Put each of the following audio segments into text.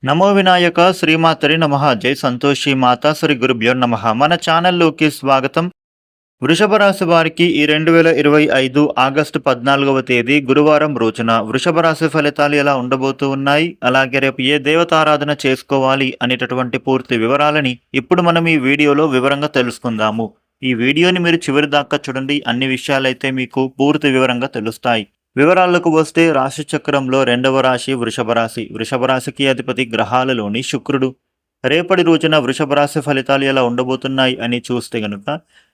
నమో వినాయక శ్రీమాతరి నమః జై సంతోషి మాత శ్రీ గురుభ్యో నమః. మన ఛానల్లోకి స్వాగతం. వృషభ రాశి వారికి ఈ 2025 ఆగస్టు 14వ తేదీ గురువారం రోజున వృషభ రాశి ఫలితాలు ఎలా ఉండబోతూ ఉన్నాయి, అలాగే రేపు ఏ దేవతారాధన చేసుకోవాలి అనేటటువంటి పూర్తి వివరాలని ఇప్పుడు మనం ఈ వీడియోలో వివరంగా తెలుసుకుందాము. ఈ వీడియోని మీరు చివరి దాకా చూడండి, అన్ని విషయాలైతే మీకు పూర్తి వివరంగా తెలుస్తాయి. వివరాలకు వస్తే రాశి చక్రంలో రెండవ రాశి వృషభ రాశి. వృషభ రాశికి అధిపతి గ్రహాలలోని శుక్రుడు. రేపటి రోజున వృషభ రాశి ఫలితాలు ఎలా ఉండబోతున్నాయి అని చూస్తే గనుక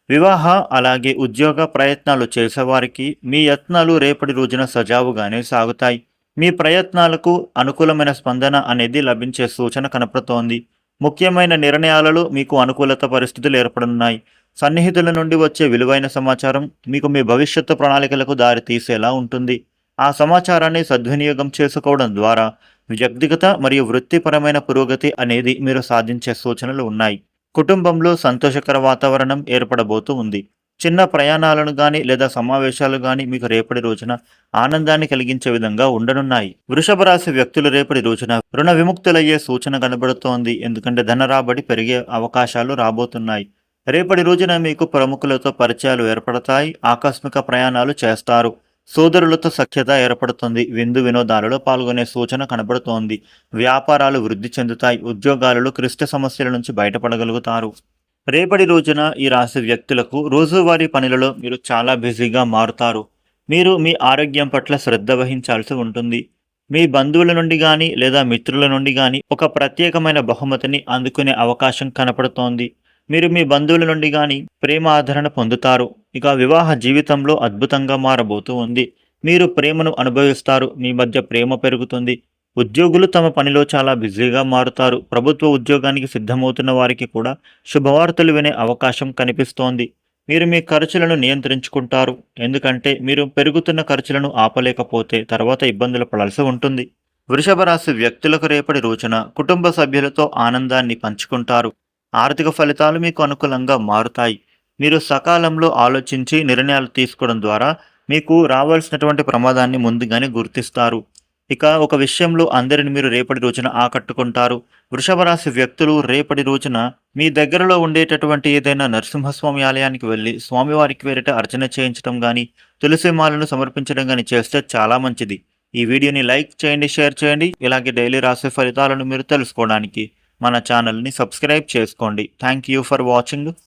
వివాహ అలాగే ఉద్యోగ ప్రయత్నాలు చేసేవారికి మీ యత్నాలు రేపటి రోజున సజావుగానే సాగుతాయి. మీ ప్రయత్నాలకు అనుకూలమైన స్పందన అనేది లభించే సూచన కనపడుతోంది. ముఖ్యమైన నిర్ణయాలలో మీకు అనుకూలత పరిస్థితులు ఏర్పడున్నాయి. సన్నిహితుల నుండి వచ్చే విలువైన సమాచారం మీకు మీ భవిష్యత్తు ప్రణాళికలకు దారి తీసేలా ఉంటుంది. ఆ సమాచారాన్ని సద్వినియోగం చేసుకోవడం ద్వారా వ్యక్తిగత మరియు వృత్తిపరమైన పురోగతి అనేది మీరు సాధించే సూచనలు ఉన్నాయి. కుటుంబంలో సంతోషకర వాతావరణం ఏర్పడబోతూ ఉంది. చిన్న ప్రయాణాలను కానీ లేదా సమావేశాలు కానీ మీకు రేపటి రోజున ఆనందాన్ని కలిగించే విధంగా ఉండనున్నాయి. వృషభ రాశి వ్యక్తులు రేపటి రోజున రుణ విముక్తులయ్యే సూచన కనబడుతోంది. ఎందుకంటే ధన రాబడి పెరిగే అవకాశాలు రాబోతున్నాయి. రేపటి రోజున మీకు ప్రముఖులతో పరిచయాలు ఏర్పడతాయి. ఆకస్మిక ప్రయాణాలు చేస్తారు. సోదరులతో సఖ్యత ఏర్పడుతుంది. విందు వినోదాలలో పాల్గొనే సూచన కనబడుతోంది. వ్యాపారాలు వృద్ధి చెందుతాయి. ఉద్యోగాలలో క్లిష్ట సమస్యల నుంచి బయటపడగలుగుతారు. రేపటి రోజున ఈ రాశి వ్యక్తులకు రోజువారీ పనులలో మీరు చాలా బిజీగా మారుతారు. మీరు మీ ఆరోగ్యం పట్ల శ్రద్ధ వహించాల్సి ఉంటుంది. మీ బంధువుల నుండి కానీ లేదా మిత్రుల నుండి కానీ ఒక ప్రత్యేకమైన బహుమతిని అందుకునే అవకాశం కనపడుతోంది. మీరు మీ బంధువుల నుండి కానీ ప్రేమ ఆదరణ పొందుతారు. ఇక వివాహ జీవితంలో అద్భుతంగా మారబోతూ ఉంది. మీరు ప్రేమను అనుభవిస్తారు. మీ మధ్య ప్రేమ పెరుగుతుంది. ఉద్యోగులు తమ పనిలో చాలా బిజీగా మారుతారు. ప్రభుత్వ ఉద్యోగానికి సిద్ధమవుతున్న వారికి కూడా శుభవార్తలు వినే అవకాశం కనిపిస్తోంది. మీరు మీ ఖర్చులను నియంత్రించుకుంటారు. ఎందుకంటే మీరు పెరుగుతున్న ఖర్చులను ఆపలేకపోతే తర్వాత ఇబ్బందులు పడాల్సి ఉంటుంది. వృషభ రాశి వ్యక్తులకు రేపటి రోజున కుటుంబ సభ్యులతో ఆనందాన్ని పంచుకుంటారు. ఆర్థిక ఫలితాలు మీకు అనుకూలంగా మారుతాయి. మీరు సకాలంలో ఆలోచించి నిర్ణయాలు తీసుకోవడం ద్వారా మీకు రావాల్సినటువంటి ప్రమాదాన్ని ముందుగానే గుర్తిస్తారు. ఇక ఒక విషయంలో అందరిని మీరు రేపటి రోజున ఆకట్టుకుంటారు. వృషభ రాశి వ్యక్తులు రేపటి రోజున మీ దగ్గరలో ఉండేటటువంటి ఏదైనా నరసింహస్వామి ఆలయానికి వెళ్ళి స్వామివారికి వేరేట అర్చన చేయించడం కానీ, తులసి మాలను సమర్పించడం కానీ చేస్తే చాలా మంచిది. ఈ వీడియోని లైక్ చేయండి, షేర్ చేయండి. ఇలాగే డైలీ రాశి ఫలితాలను మీరు తెలుసుకోవడానికి మన ఛానల్ని సబ్స్క్రైబ్ చేసుకోండి. Thank you for watching.